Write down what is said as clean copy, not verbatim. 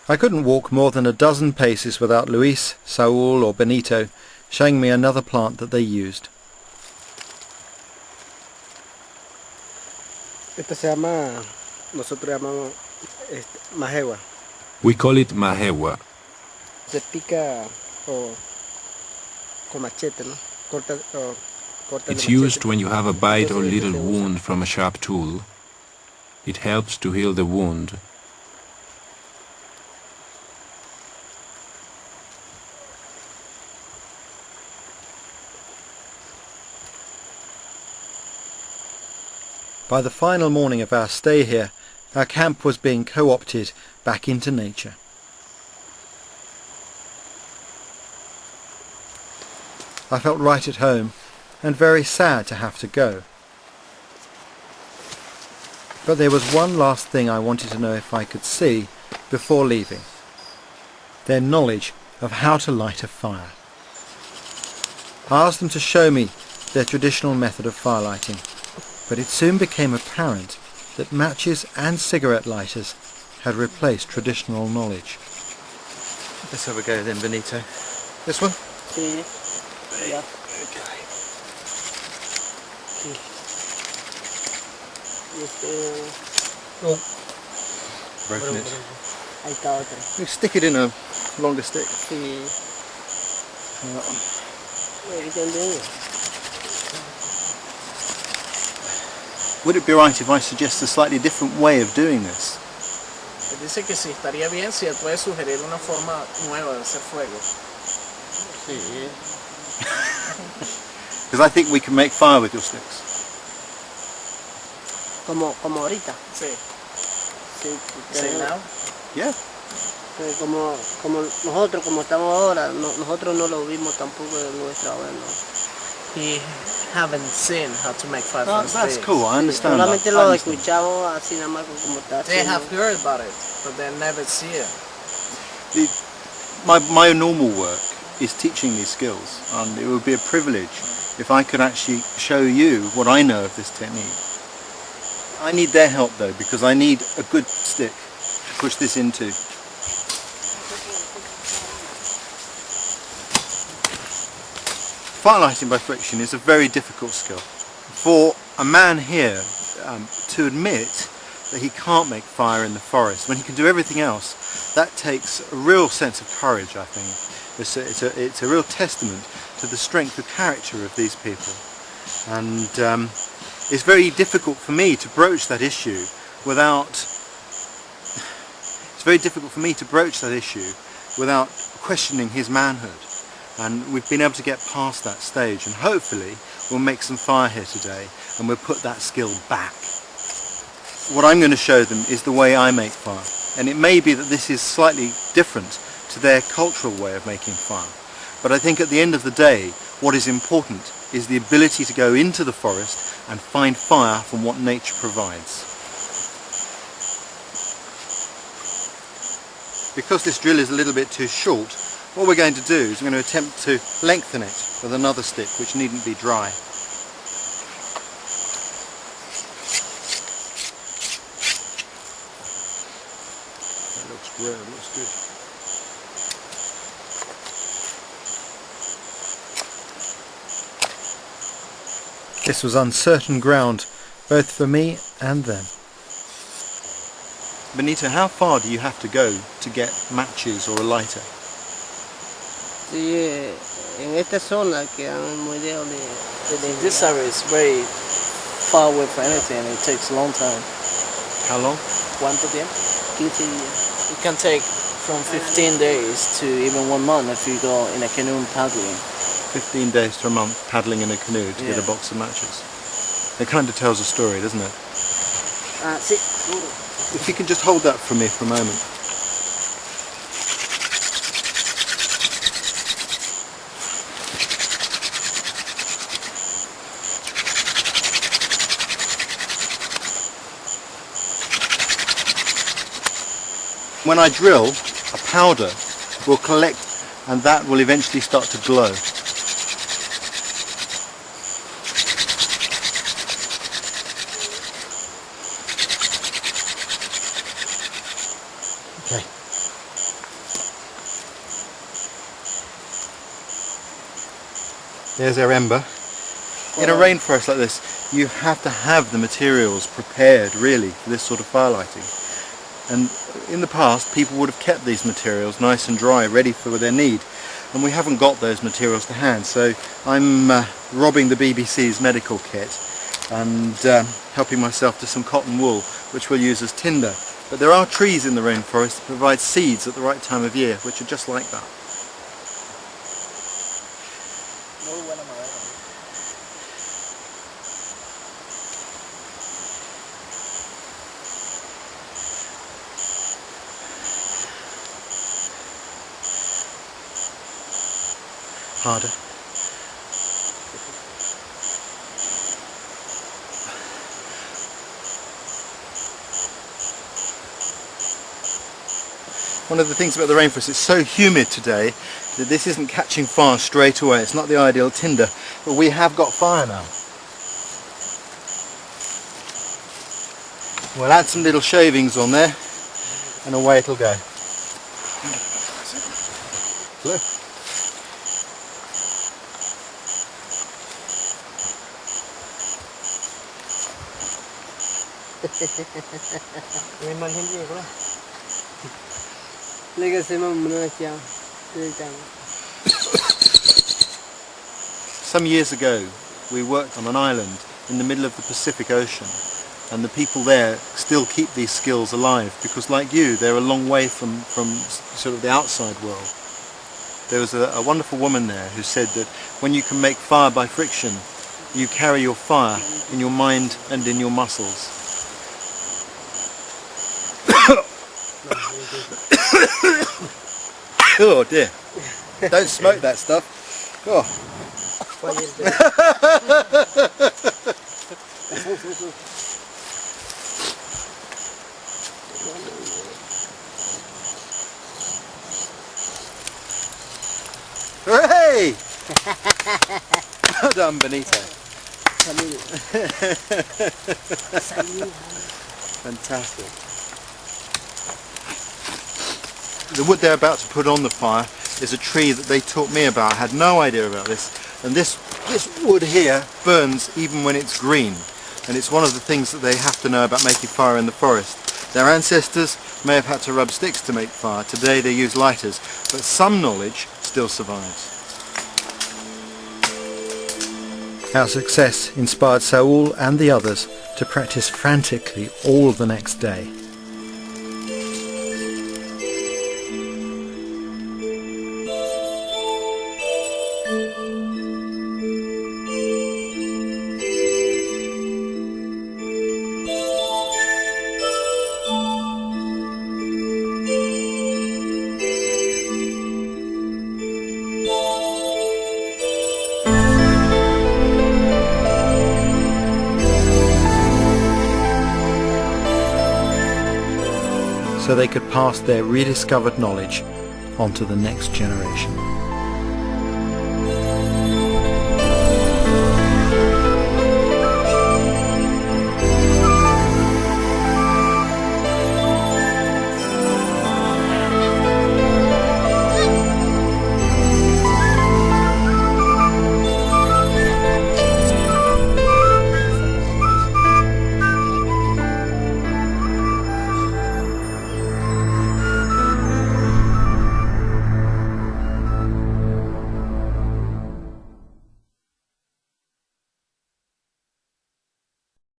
I couldn't walk more than a dozen paces without Luis, Saul or Benito showing me another plant that they used. Esta se llama, nosotros llamamos majewa. We call it majewa. Se pica con machete, ¿no? It's used when you have a bite or little wound from a sharp tool. It helps to heal the wound. By the final morning of our stay here, our camp was being co-opted back into nature. I felt right at home and very sad to have to go. But there was one last thing I wanted to know if I could see before leaving. Their knowledge of how to light a fire. I asked them to show me their traditional method of fire lighting, but it soon became apparent that matches and cigarette lighters had replaced traditional knowledge. Let's have a go then, Benito. This one? Sí. Ya. Okay. Sí. Oh. Broken it. Ahí está otra. You stick it in a longer stick. Sí. That one. Would it be right if I suggest a slightly different way of doing this? Dice que sí, estaría bien si él puede sugerir una forma nueva de hacer fuego. Sí. Because I think we can make fire with your sticks. Como ahorita. Sí. Sí. Say now? Yeah. Como nosotros, como estamos ahora, nosotros no lo vimos tampoco en nuestra abuela. He haven't seen how to make fire Oh, from that's sticks. cool, I understand that. Solamente lo escuchamos así nada más como está. They have heard about it, but they never see it. My normal work is teaching these skills, and it would be a privilege if I could actually show you what I know of this technique. I need their help though, because I need a good stick to push this into. Firelighting by friction is a very difficult skill. For a man here to admit that he can't make fire in the forest when he can do everything else, that takes a real sense of courage, I think. It's a real testament to the strength of character of these people. And it's very difficult for me to broach that issue without questioning his manhood. And we've been able to get past that stage, and hopefully we'll make some fire here today and we'll put that skill back. What I'm going to show them is the way I make fire, and it may be that this is slightly different to their cultural way of making fire, but I think at the end of the day what is important is the ability to go into the forest and find fire from what nature provides. Because this drill is a little bit too short, what we're going to do is we're going to attempt to lengthen it with another stick which needn't be dry. That looks great, it looks good. This was uncertain ground, both for me and them. Benito, how far do you have to go to get matches or a lighter? Sí, en esta zona quedan muy lejos de This area is very far away from anything, and it takes a long time. How long? ¿Cuánto tiempo? 15 días. It can take from 15 days to even 1 month if you go in a canoe paddling. 15 days to a month paddling in a canoe to get a box of matches. It kind of tells a story, doesn't it? Sí. If you can just hold that for me for a moment. When I drill, a powder will collect and that will eventually start to glow. Okay. There's our ember. In a rainforest like this, you have to have the materials prepared really for this sort of fire lighting. And in the past, people would have kept these materials nice and dry, ready for their need. And we haven't got those materials to hand, so I'm robbing the BBC's medical kit and helping myself to some cotton wool, which we'll use as tinder. But there are trees in the rainforest that provide seeds at the right time of year, which are just like that. Harder. One of the things about the rainforest, it's so humid today that this isn't catching fire straight away. It's not the ideal tinder, but we have got fire now. We'll add some little shavings on there and away it'll go. Look. Some years ago we worked on an island in the middle of the Pacific Ocean, and the people there still keep these skills alive because, like you, they're a long way from sort of the outside world. There was a wonderful woman there who said that when you can make fire by friction, you carry your fire in your mind and in your muscles. Oh dear, don't smoke that stuff. Oh. Hooray! Well done, Benito. Fantastic. The wood they're about to put on the fire is a tree that they taught me about. I had no idea about this. And this wood here burns even when it's green. And it's one of the things that they have to know about making fire in the forest. Their ancestors may have had to rub sticks to make fire. Today they use lighters. But some knowledge still survives. Our success inspired Saul and the others to practice frantically all the next day. So they could pass their rediscovered knowledge on to the next generation.